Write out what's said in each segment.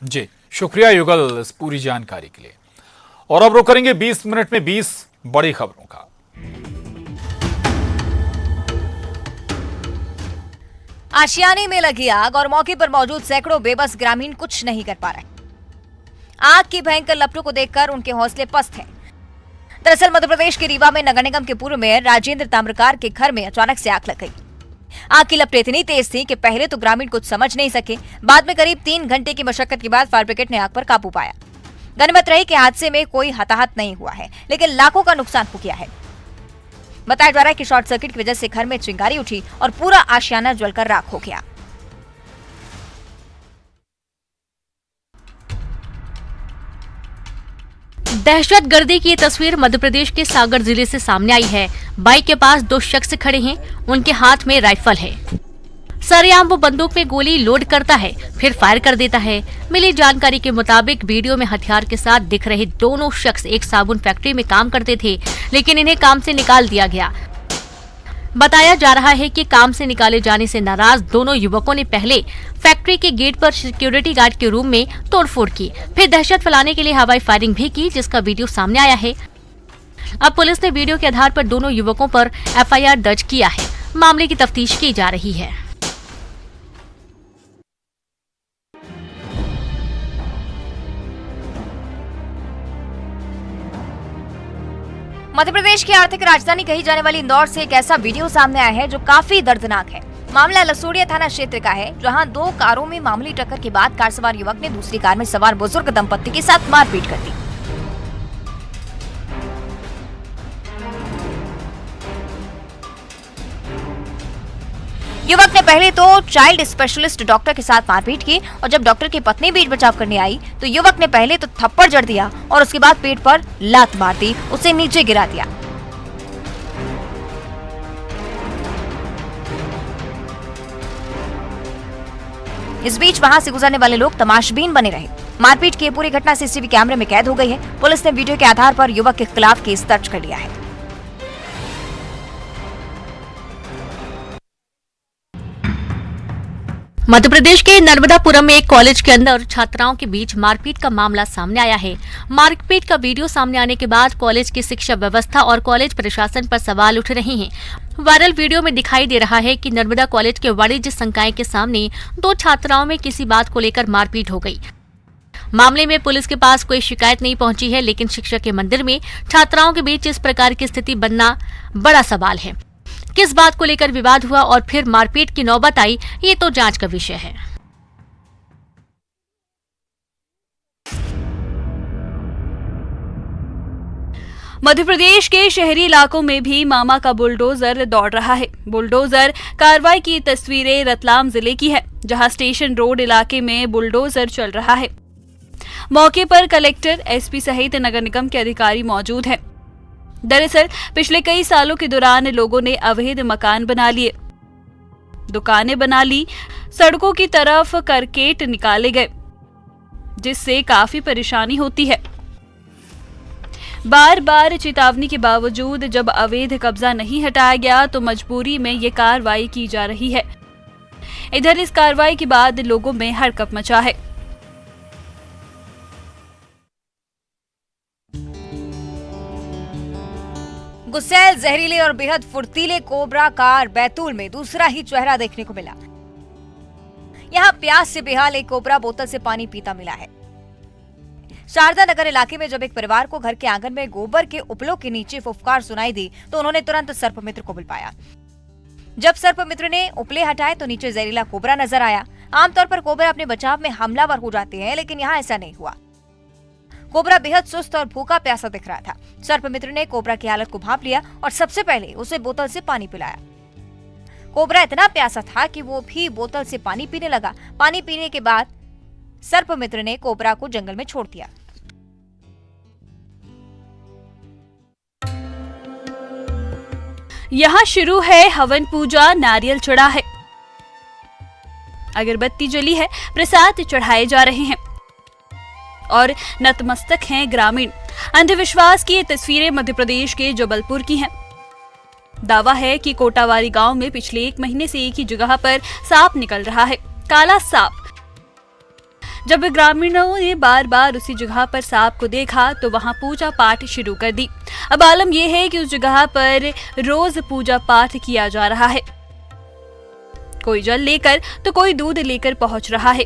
जी शुक्रिया युगल इस पूरी जानकारी के लिए। और अब रुक करेंगे 20 मिनट में 20 बड़ी खबरों का। आशियाने में लगी आग और मौके पर मौजूद सैकड़ों बेबस ग्रामीण कुछ नहीं कर पा रहे। आग की भयंकर लपटों को देखकर उनके हौसले पस्त हैं। दरअसल मध्य प्रदेश के रीवा में नगर निगम के पूर्व मेयर राजेंद्र ताम्रकार के घर में अचानक से आग लग गई। आग की लपटें इतनी तेज थी कि पहले तो ग्रामीण कुछ समझ नहीं सके, बाद में करीब 3 घंटे की मशक्कत के बाद फायर ब्रिगेड ने आग पर काबू पाया। गनीमत रही कि हादसे में कोई हताहत नहीं हुआ है, लेकिन लाखों का नुकसान हो गया है। बताया जा रहा है कि शॉर्ट सर्किट की वजह से घर में चिंगारी उठी और पूरा आशियाना जलकर राख हो गया। दहशतगर्दी की ये तस्वीर मध्य प्रदेश के सागर जिले से सामने आई है। बाइक के पास 2 शख्स खड़े हैं, उनके हाथ में राइफल है। सरेआम वो बंदूक में गोली लोड करता है, फिर फायर कर देता है। मिली जानकारी के मुताबिक वीडियो में हथियार के साथ दिख रहे दोनों शख्स एक साबुन फैक्ट्री में काम करते थे, लेकिन इन्हें काम से निकाल दिया गया। बताया जा रहा है कि काम से निकाले जाने से नाराज दोनों युवकों ने पहले फैक्ट्री के गेट पर सिक्योरिटी गार्ड के रूम में तोड़फोड़ की, फिर दहशत फैलाने के लिए हवाई फायरिंग भी की, जिसका वीडियो सामने आया है। अब पुलिस ने वीडियो के आधार पर दोनों युवकों पर एफआईआर दर्ज किया है। मामले की तफ्तीश की जा रही है। मध्य प्रदेश की आर्थिक राजधानी कही जाने वाली इंदौर से एक ऐसा वीडियो सामने आया है जो काफी दर्दनाक है। मामला लसूड़िया थाना क्षेत्र का है, जहां 2 कारों में मामूली टक्कर के बाद कार सवार युवक ने दूसरी कार में सवार बुजुर्ग दंपत्ति के साथ मारपीट कर दी। युवक ने पहले तो चाइल्ड स्पेशलिस्ट डॉक्टर के साथ मारपीट की और जब डॉक्टर की पत्नी बीच बचाव करने आई तो युवक ने पहले तो थप्पड़ जड़ दिया और उसके बाद पेट पर लात मार दी, उसे नीचे गिरा दिया। इस बीच वहां से गुजरने वाले लोग तमाशबीन बने रहे। मारपीट की पूरी घटना सीसीटीवी कैमरे में कैद हो गई है। पुलिस ने वीडियो के आधार पर युवक के खिलाफ केस दर्ज कर लिया है। मध्य प्रदेश के नर्मदापुरम में एक कॉलेज के अंदर छात्राओं के बीच मारपीट का मामला सामने आया है। मारपीट का वीडियो सामने आने के बाद कॉलेज की शिक्षा व्यवस्था और कॉलेज प्रशासन पर सवाल उठ रहे हैं। वायरल वीडियो में दिखाई दे रहा है कि नर्मदा कॉलेज के वाणिज्य संकाय के सामने 2 छात्राओं में किसी बात को लेकर मारपीट हो गई। मामले में पुलिस के पास कोई शिकायत नहीं पहुंची है, लेकिन शिक्षक के मंदिर में छात्राओं के बीच इस प्रकार की स्थिति बनना बड़ा सवाल है। किस बात को लेकर विवाद हुआ और फिर मारपीट की नौबत आई, ये तो जांच का विषय है। मध्य प्रदेश के शहरी इलाकों में भी मामा का बुलडोजर दौड़ रहा है। बुलडोजर कार्रवाई की तस्वीरें रतलाम जिले की है, जहां स्टेशन रोड इलाके में बुलडोजर चल रहा है। मौके पर कलेक्टर, एसपी सहित नगर निगम के अधिकारी मौजूद हैं। दरअसल पिछले कई सालों के दौरान लोगों ने अवैध मकान बना लिए, दुकानें बना ली, सड़कों की तरफ करकेट निकाले गए, जिससे काफी परेशानी होती है। बार बार चेतावनी के बावजूद जब अवैध कब्जा नहीं हटाया गया तो मजबूरी में ये कार्रवाई की जा रही है। इधर इस कार्रवाई के बाद लोगों में हड़कंप मचा है। गुस्सैल, जहरीले और बेहद फुर्तीले कोबरा कार बैतूल में दूसरा ही चेहरा देखने को मिला। यहां प्यास से बेहाल एक कोबरा बोतल से पानी पीता मिला है। शारदा नगर इलाके में जब एक परिवार को घर के आंगन में गोबर के उपलों के नीचे फुफकार सुनाई दी तो उन्होंने तुरंत सर्पमित्र को बुलवाया। जब सर्पमित्र ने उपले हटाए तो नीचे जहरीला कोबरा नजर आया। आमतौर पर कोबरा अपने बचाव में हमलावर हो जाते हैं, लेकिन यहाँ ऐसा नहीं हुआ। कोबरा बेहद सुस्त और भूखा प्यासा दिख रहा था। सर्पमित्र ने कोबरा की हालत को भांप लिया और सबसे पहले उसे बोतल से पानी पिलाया। कोबरा इतना प्यासा था कि वो भी बोतल से पानी पीने लगा। पानी पीने के बाद सर्पमित्र ने कोबरा को जंगल में छोड़ दिया। यहाँ शुरू है हवन पूजा, नारियल चढ़ा है, अगरबत्ती जली है, प्रसाद चढ़ाए जा रहे हैं और नतमस्तक हैं ग्रामीण। अंधविश्वास की ये तस्वीरें मध्य प्रदेश के जबलपुर की हैं। दावा है कि कोटावारी गांव में पिछले 1 महीने से एक ही जगह पर सांप निकल रहा है, काला सांप। जब ग्रामीणों ने बार बार उसी जगह पर सांप को देखा तो वहां पूजा पाठ शुरू कर दी। अब आलम यह है कि उस जगह पर रोज पूजा पाठ किया जा रहा है। कोई जल लेकर तो कोई दूध लेकर पहुंच रहा है।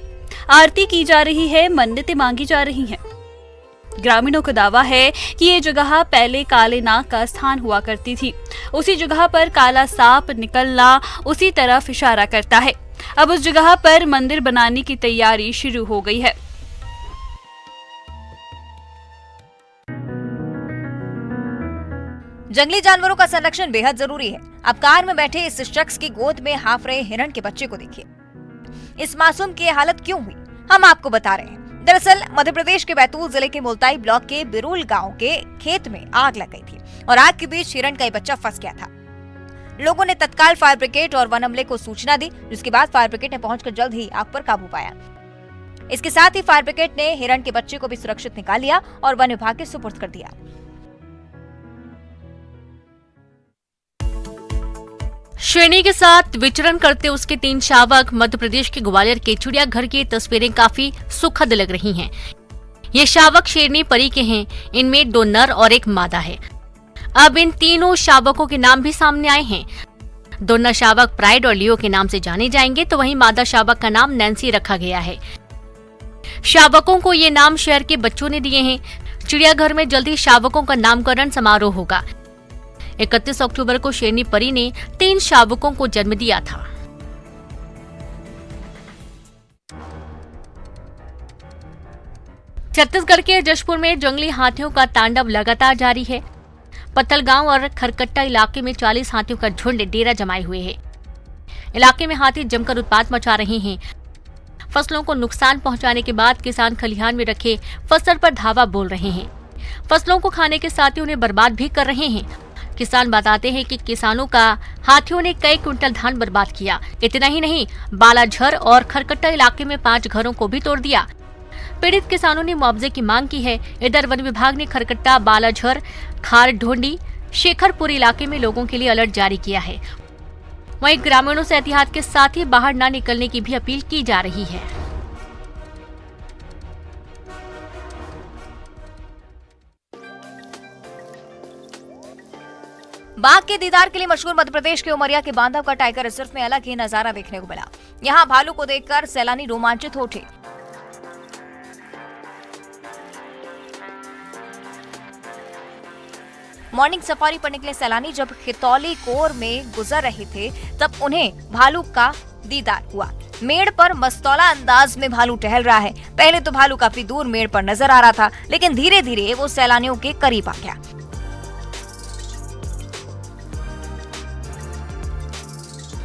आरती की जा रही है, मन्नतें मांगी जा रही हैं। ग्रामीणों का दावा है कि ये जगह पहले काले नाग का स्थान हुआ करती थी। उसी जगह पर काला सांप निकलना उसी तरफ इशारा करता है। अब उस जगह पर मंदिर बनाने की तैयारी शुरू हो गई है। जंगली जानवरों का संरक्षण बेहद जरूरी है। अब कार में बैठे इस शख्स की गोद में हाफ रहे हिरण के बच्चे को देखिए। इस मासूम की हालत क्यों हुई, हम आपको बता रहे हैं। दरअसल मध्य प्रदेश के बैतूल जिले के मुल्ताई ब्लॉक के बिरुल गांव के खेत में आग लग गई थी और आग के बीच हिरण का एक बच्चा फंस गया था। लोगों ने तत्काल फायर ब्रिगेड और वन अमले को सूचना दी, जिसके बाद फायर ब्रिगेड ने पहुंचकर जल्द ही आग पर काबू पाया। इसके साथ ही फायर ब्रिगेड ने हिरण के बच्चे को भी सुरक्षित निकाल लिया और वन विभाग के सुपुर्द कर दिया। श्रेणी के साथ विचरण करते उसके 3 शावक मध्य प्रदेश के ग्वालियर के चिड़ियाघर की तस्वीरें काफी सुखद लग रही हैं। ये शावक शेरनी परी के हैं। इनमें 2 नर और 1 मादा है। अब इन तीनों शावकों के नाम भी सामने आए हैं। 2 नर शावक प्राइड और लियो के नाम से जाने जाएंगे, तो वहीं मादा शावक का नाम नैन्सी रखा गया है। शावकों को ये नाम शहर के बच्चों ने दिए हैं। चिड़ियाघर में जल्दी शावकों का नामकरण समारोह होगा। 31 अक्टूबर को शेरनी परी ने 3 शावकों को जन्म दिया था। छत्तीसगढ़ के जशपुर में जंगली हाथियों का तांडव लगातार जारी है। पत्तलगांव और खरकट्टा इलाके में 40 हाथियों का झुंड डेरा जमाए हुए है। इलाके में हाथी जमकर उत्पात मचा रहे हैं। फसलों को नुकसान पहुंचाने के बाद किसान खलिहान में रखे फसल पर धावा बोल रहे हैं। फसलों को खाने के साथ ही उन्हें बर्बाद भी कर रहे हैं। किसान बताते हैं कि किसानों का हाथियों ने कई क्विंटल धान बर्बाद किया। इतना ही नहीं, बालाझर और खरकट्टा इलाके में 5 घरों को भी तोड़ दिया। पीड़ित किसानों ने मुआवजे की मांग की है। इधर वन विभाग ने खरकट्टा, बालाझर, खार ढोंडी, शेखरपुर इलाके में लोगों के लिए अलर्ट जारी किया है। वहीं ग्रामीणों से एहतियात के साथ ही बाहर न निकलने की भी अपील की जा रही है। बाघ के दीदार के लिए मशहूर मध्य प्रदेश के उमरिया के बांधव का टाइगर रिजर्व में अलग ही नजारा देखने को मिला। यहाँ भालू को देखकर सैलानी रोमांचित हो उठे। मॉर्निंग सफारी पर निकले सैलानी जब खितौली कोर में गुजर रहे थे, तब उन्हें भालू का दीदार हुआ। मेड़ पर मस्तौला अंदाज में भालू टहल रहा है। पहले तो भालू काफी दूर मेड़ पर नजर आ रहा था, लेकिन धीरे धीरे वो सैलानियों के करीब आ गया।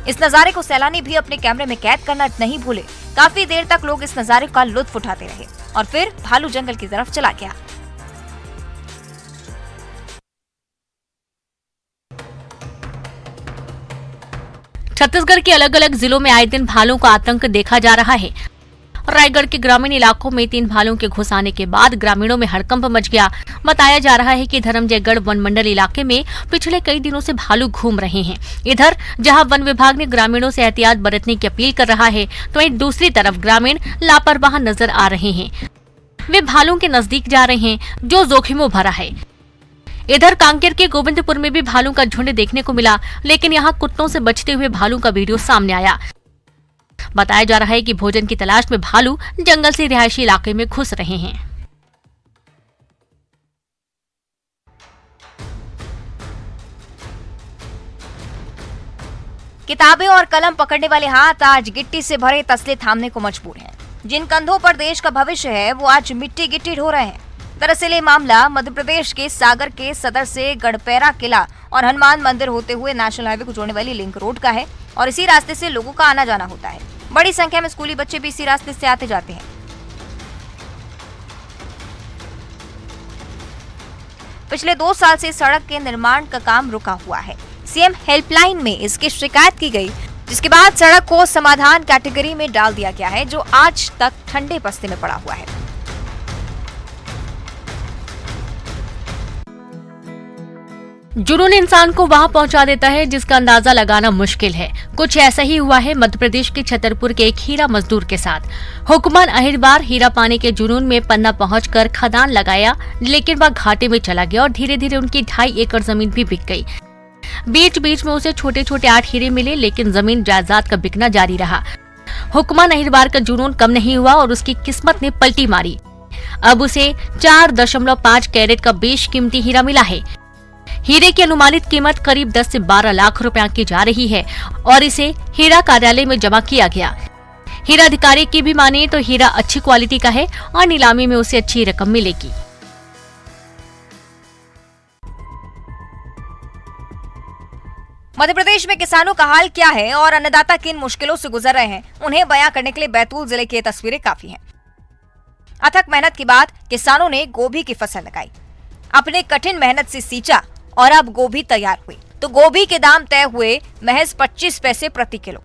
इस नजारे को सैलानी भी अपने कैमरे में कैद करना नहीं भूले। काफी देर तक लोग इस नजारे का लुत्फ उठाते रहे और फिर भालू जंगल की तरफ चला गया। छत्तीसगढ़ के अलग अलग जिलों में आए दिन भालू का आतंक देखा जा रहा है। रायगढ़ के ग्रामीण इलाकों में 3 भालुओं के घुस आने के बाद ग्रामीणों में हड़कंप मच गया। बताया जा रहा है कि धर्मजयगढ़ वन मंडल इलाके में पिछले कई दिनों से भालू घूम रहे हैं। इधर जहां वन विभाग ने ग्रामीणों से एहतियात बरतने की अपील कर रहा है, तो वहीं दूसरी तरफ ग्रामीण लापरवाह नजर आ रहे हैं। वे भालुओं के नजदीक जा रहे हैं, जो जोखिमों भरा है। इधर कांकेर के गोविंदपुर में भी भालू का झुंड देखने को मिला, लेकिन यहाँ कुत्तों से बचते हुए भालू का वीडियो सामने आया। बताया जा रहा है कि भोजन की तलाश में भालू जंगल से रिहायशी इलाके में घुस रहे हैं। किताबें और कलम पकड़ने वाले हाथ आज गिट्टी से भरे तसले थामने को मजबूर हैं। जिन कंधों पर देश का भविष्य है, वो आज मिट्टी गिट्टी ढो रहे हैं। दरअसल ये मामला मध्य प्रदेश के सागर के सदर से गढ़पेरा किला और हनुमान मंदिर होते हुए नेशनल हाईवे को जोड़ने वाली लिंक रोड का है और इसी रास्ते से लोगों का आना जाना होता है। बड़ी संख्या में स्कूली बच्चे भी इसी रास्ते से आते जाते हैं। पिछले 2 साल से सड़क के निर्माण का काम रुका हुआ है। सीएम हेल्पलाइन में इसकी शिकायत की गई, जिसके बाद सड़क को समाधान कैटेगरी में डाल दिया गया है, जो आज तक ठंडे बस्ते में पड़ा हुआ है। जुनून इंसान को वहां पहुंचा देता है जिसका अंदाजा लगाना मुश्किल है। कुछ ऐसा ही हुआ है मध्य प्रदेश के छतरपुर के एक हीरा मजदूर के साथ। हुक्मन अहिरबार हीरा पाने के जुनून में पन्ना पहुंचकर खदान लगाया, लेकिन वह घाटे में चला गया और धीरे धीरे उनकी 2.5 एकड़ जमीन भी बिक गई। बीच बीच में उसे छोटे छोटे 8 हीरे मिले, लेकिन जमीन जायदाद का बिकना जारी रहा। हुक्मन अहिरबार का जुनून कम नहीं हुआ और उसकी किस्मत ने पलटी मारी। अब उसे 4.5 कैरेट का बेशकीमती हीरा मिला है। हीरे की अनुमानित कीमत करीब 10 से 12 लाख रुपए की जा रही है और इसे हीरा कार्यालय में जमा किया गया। हीरा अधिकारी की भी माने तो हीरा अच्छी क्वालिटी का है और नीलामी में उसे अच्छी रकम मिलेगी। मध्य प्रदेश में किसानों का हाल क्या है और अन्नदाता किन मुश्किलों से गुजर रहे हैं, उन्हें बयां करने के लिए बैतूल जिले की तस्वीरें काफी हैं। अथक मेहनत के बाद किसानों ने गोभी की फसल लगाई, अपने कठिन मेहनत से सींचा और अब गोभी तैयार हुई तो गोभी के दाम तय हुए महज 25 पैसे प्रति किलो।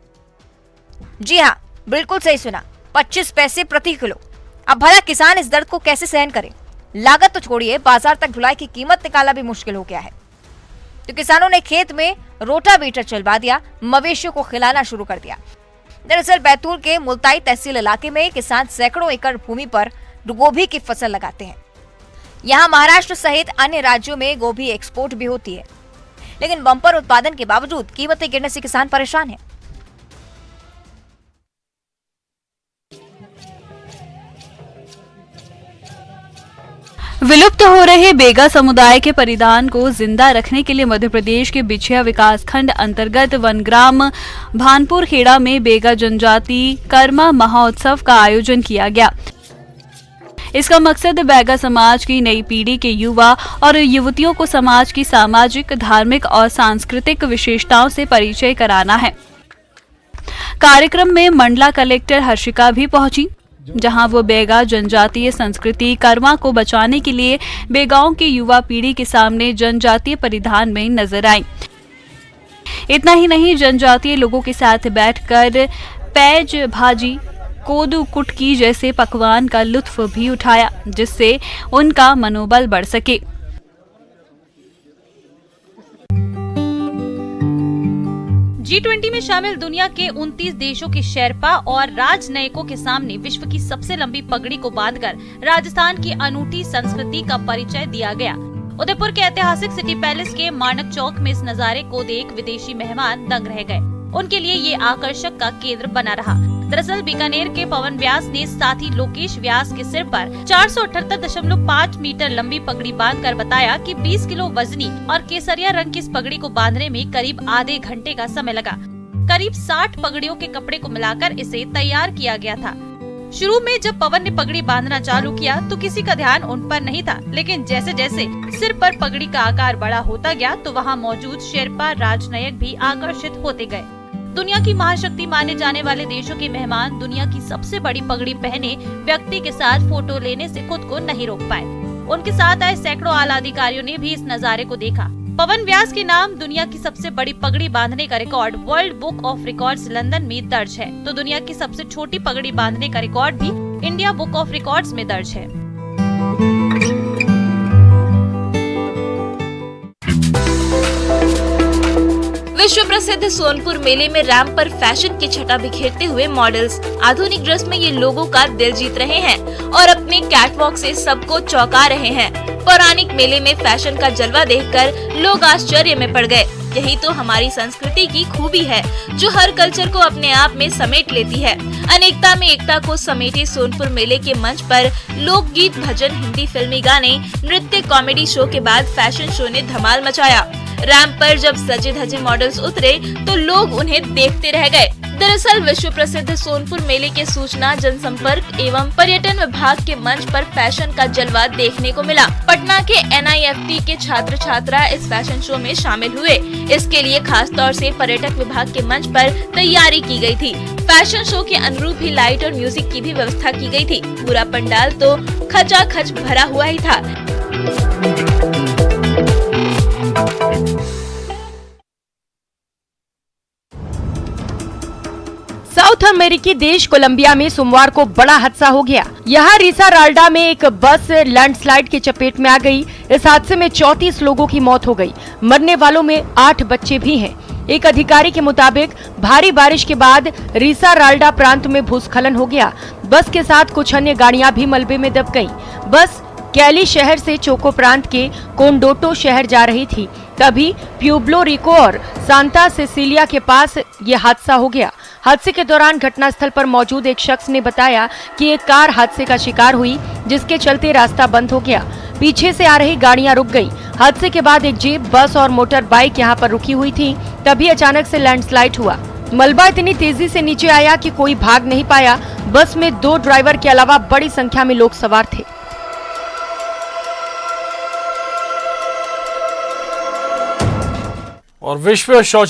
जी हाँ, बिल्कुल सही सुना, 25 पैसे प्रति किलो। अब भला किसान इस दर्द को कैसे सहन करे? लागत तो छोड़िए, बाजार तक ढुलाई की कीमत निकालना भी मुश्किल हो गया है। तो किसानों ने खेत में रोटावेटर चलवा दिया, मवेशियों को खिलाना शुरू कर दिया। दरअसल बैतूल के मुल्ताई तहसील इलाके में किसान सैकड़ों एकड़ भूमि पर गोभी की फसल लगाते हैं। यहाँ महाराष्ट्र सहित अन्य राज्यों में गोभी एक्सपोर्ट भी होती है, लेकिन बम्पर उत्पादन के बावजूद कीमतें गिरने से किसान परेशान हैं। विलुप्त हो रहे बेगा समुदाय के परिधान को जिंदा रखने के लिए मध्य प्रदेश के बिछिया विकासखंड अंतर्गत वनग्राम भानपुर खेड़ा में बेगा जनजाति कर्मा महोत्सव का आयोजन किया गया। इसका मकसद बैगा समाज की नई पीढ़ी के युवा और युवतियों को समाज की सामाजिक, धार्मिक और सांस्कृतिक विशेषताओं से परिचय कराना है। कार्यक्रम में मंडला कलेक्टर हर्षिका भी पहुंची, जहां वो बेगा जनजातीय संस्कृति कर्मा को बचाने के लिए बेगाओं की युवा पीढ़ी के सामने जनजातीय परिधान में नजर आई। इतना ही नहीं, जनजातीय लोगों के साथ बैठकर पैज भाजी, कोदू कुटकी जैसे पकवान का लुत्फ भी उठाया, जिससे उनका मनोबल बढ़ सके। G20 में शामिल दुनिया के 29 देशों के शेरपा और राजनयिकों के सामने विश्व की सबसे लंबी पगड़ी को बांधकर राजस्थान की अनूठी संस्कृति का परिचय दिया गया। उदयपुर के ऐतिहासिक सिटी पैलेस के मानक चौक में इस नजारे को देख विदेशी मेहमान दंग रह गए। उनके लिए ये आकर्षक का केंद्र बना रहा। दरअसल बीकानेर के पवन व्यास ने साथी लोकेश व्यास के सिर पर 478.5 मीटर लंबी पगड़ी बांधकर बताया कि 20 किलो वजनी और केसरिया रंग की इस पगड़ी को बांधने में करीब आधे घंटे का समय लगा। करीब 60 पगड़ियों के कपड़े को मिलाकर इसे तैयार किया गया था। शुरू में जब पवन ने पगड़ी बांधना चालू किया तो किसी का ध्यान उन पर नहीं था, लेकिन जैसे जैसे सिर पर पगड़ी का आकार बड़ा होता गया तो वहाँ मौजूद शेरपा राजनयिक भी आकर्षित होते गए। दुनिया की महाशक्ति माने जाने वाले देशों के मेहमान दुनिया की सबसे बड़ी पगड़ी पहने व्यक्ति के साथ फोटो लेने से खुद को नहीं रोक पाए। उनके साथ आए सैकड़ों आला अधिकारियों ने भी इस नजारे को देखा। पवन व्यास के नाम दुनिया की सबसे बड़ी पगड़ी बांधने का record world book of records London में दर्ज है, तो दुनिया की सबसे छोटी पगड़ी बांधने का रिकॉर्ड भी इंडिया बुक ऑफ रिकॉर्ड्स में दर्ज है। विश्व प्रसिद्ध सोनपुर मेले में रैंप पर फैशन की छटा बिखेरते हुए मॉडल्स आधुनिक ड्रेस में ये लोगों का दिल जीत रहे हैं और अपने कैटवॉक से सबको चौंका रहे हैं। पौराणिक मेले में फैशन का जलवा देखकर लोग आश्चर्य में पड़ गए। यही तो हमारी संस्कृति की खूबी है, जो हर कल्चर को अपने आप में समेट लेती है। अनेकता में एकता को समेटे सोनपुर मेले के मंच पर लोकगीत, भजन, हिंदी फिल्मी गाने, नृत्य, कॉमेडी शो के बाद फैशन शो ने धमाल मचाया। रैंप पर जब सजे धजे मॉडल्स उतरे तो लोग उन्हें देखते रह गए। दरअसल विश्व प्रसिद्ध सोनपुर मेले के सूचना, जनसंपर्क एवं पर्यटन विभाग के मंच पर फैशन का जलवा देखने को मिला। पटना के NIFT के छात्र छात्रा इस फैशन शो में शामिल हुए। इसके लिए खास तौर से पर्यटक विभाग के मंच पर तैयारी की गई थी। फैशन शो के अनुरूप ही लाइट और म्यूजिक की भी व्यवस्था की गई थी। पूरा पंडाल तो खचाखच भरा हुआ ही था। साउथ अमेरिकी देश कोलंबिया में सोमवार को बड़ा हादसा हो गया। यहाँ रिसाराल्डा में एक बस लैंडस्लाइड की चपेट में आ गई। इस हादसे में 34 लोगों की मौत हो गई। मरने वालों में 8 बच्चे भी हैं। एक अधिकारी के मुताबिक भारी बारिश के बाद रिसाराल्डा प्रांत में भूस्खलन हो गया। बस के साथ कुछ अन्य गाड़ियां भी मलबे में दब गईं। बस कैली शहर से चोको प्रांत के कोंडोटो शहर जा रही थी, तभी प्यूब्लो रिको और सांता सिसिलिया के पास ये हादसा हो गया। हादसे के दौरान घटनास्थल पर मौजूद एक शख्स ने बताया कि एक कार हादसे का शिकार हुई, जिसके चलते रास्ता बंद हो गया। पीछे से आ रही गाड़ियां रुक गई। हादसे के बाद एक जीप, बस और मोटर बाइक यहाँ पर रुकी हुई थी, तभी अचानक से लैंडस्लाइड हुआ। मलबा इतनी तेजी से नीचे आया कि कोई भाग नहीं पाया। बस में 2 ड्राइवर के अलावा बड़ी संख्या में लोग सवार थे। और विश्व शौचालय